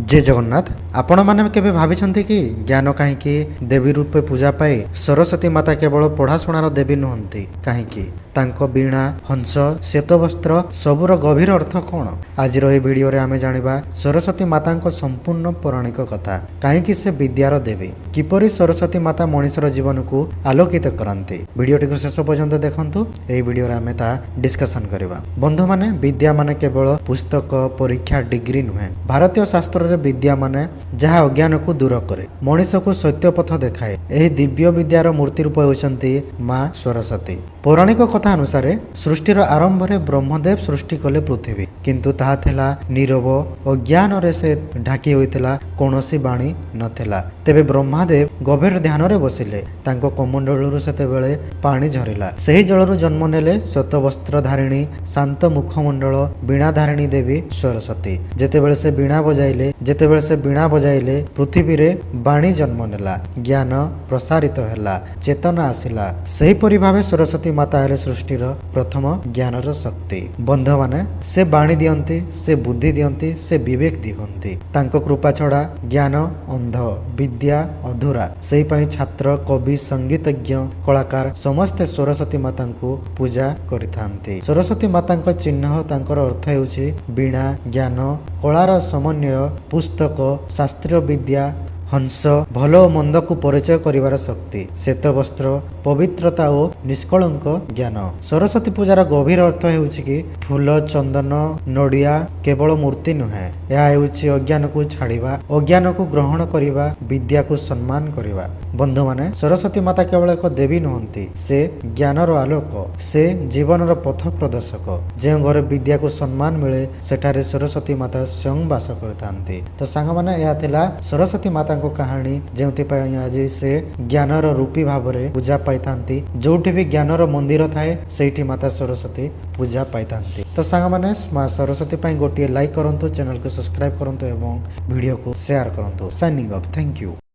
जय जगन्नाथ। आपण माने केबे भाबिछन्ति कि ज्ञान कहीं देवी रूपे पूजा पाए सरस्वती माता केवल पढ़ाशुणार देवी नुहंती कहीं तांको बीणा हंस श्वेतवस्त्र सबुर गभीर अर्थ कौन। आज भिडियो रे आमे जानिबा सरस्वती माता संपूर्ण पौराणिक कथा कहीं से विद्यार देवी किपरि सरस्वती माता मनुष्यर जीवन को आलोकित करांती। भिडियोटी को शेष पर्यंत देखंतु। एही भिडियो रे आमे ता डिस्कशन करबा। बंधु माने विद्या माने केवल पुस्तक परीक्षा डिग्री नुहे। भारतीय शास्त्र रे विद्या माने जहाँ अज्ञान को दूर करे मनुष को सत्य पथ देखाए। एही दिव्य विद्यार मूर्ति रूप होउछन्ती माँ सरस्वती। पौराणिक कथा अनुसार सृष्टिर आरंभ रे ब्रह्मदेव सृष्टि कले पृथ्वी, किंतु ताहा थिला नीरव अज्ञान रे से ढाकी होइतिला, कोनोसी बाणी नथिला। तेबे ब्रह्मदेव गभीर ध्यान रे बसिले। तांको कमंडलरु सेतेबेले पानी झरिला। सेही जलरु जन्म नेले श्वेतवस्त्र धारिणी शांत मुखमंडल बीणा धारिणी देवी सरस्वती। जेतेबेले से बीणा बजाइले पृथ्वी रे बाणी जन्म नेला, ज्ञान प्रसारित हैला, चेतना आसिला। सेही परि भाबे सरस्वती माता हेले सृष्टिर प्रथम ज्ञानर शक्ति। बंध माने से बाणी दियंती, से बुद्धि दियंती, से विवेक दियंती। तांको कृपा छड़ा ज्ञान अंध, विद्या अधूरा। सेही पई छात्र कवि संगीतज्ञ कलाकार समस्ते सरस्वती माता को पूजा करिथांती। सरस्वती माता चिन्ह तांकर अर्थ हेउछि बीणा, ज्ञान कलार समन्वय, पुस्तक शास्त्रीय विद्या, हंस भल और मंद को परिचय करिवार शक्ति, श्वेतवस्त्र पवित्रता और निष्कलंक ज्ञान। सरस्वती पूजार गभीर अर्थ हेउछि कि फूल चंदन नड़िया केवल मूर्ति नुहे। यह हेउछि अज्ञान को छाड़िबा, अज्ञान को ग्रहण करिबा, विद्या को सम्मान करिबा। बंधु माने सरस्वती माता केवल एक देवी नुहंती, से ज्ञानर आलोक, से जीवनर पथ प्रदर्शक। जे घर विद्या को सम्मान मिले सेठारे सरस्वती माता स्वयं वास करथांती। तो सांग माने या थिला सरस्वती माता को कहानी जेउथिपाई आज से ज्ञानर रूपी भाव में पूजा पाई। जोठी भी ज्ञानर मंदिर थाए सेठी माता सरस्वती पूजा पाई। तो सांग माने माँ सरस्वती पाई गोटे लाइक करंतु, चैनल को सब्सक्राइब करंतु एवं वीडियो को शेयर करंतु। Signing off, thank you.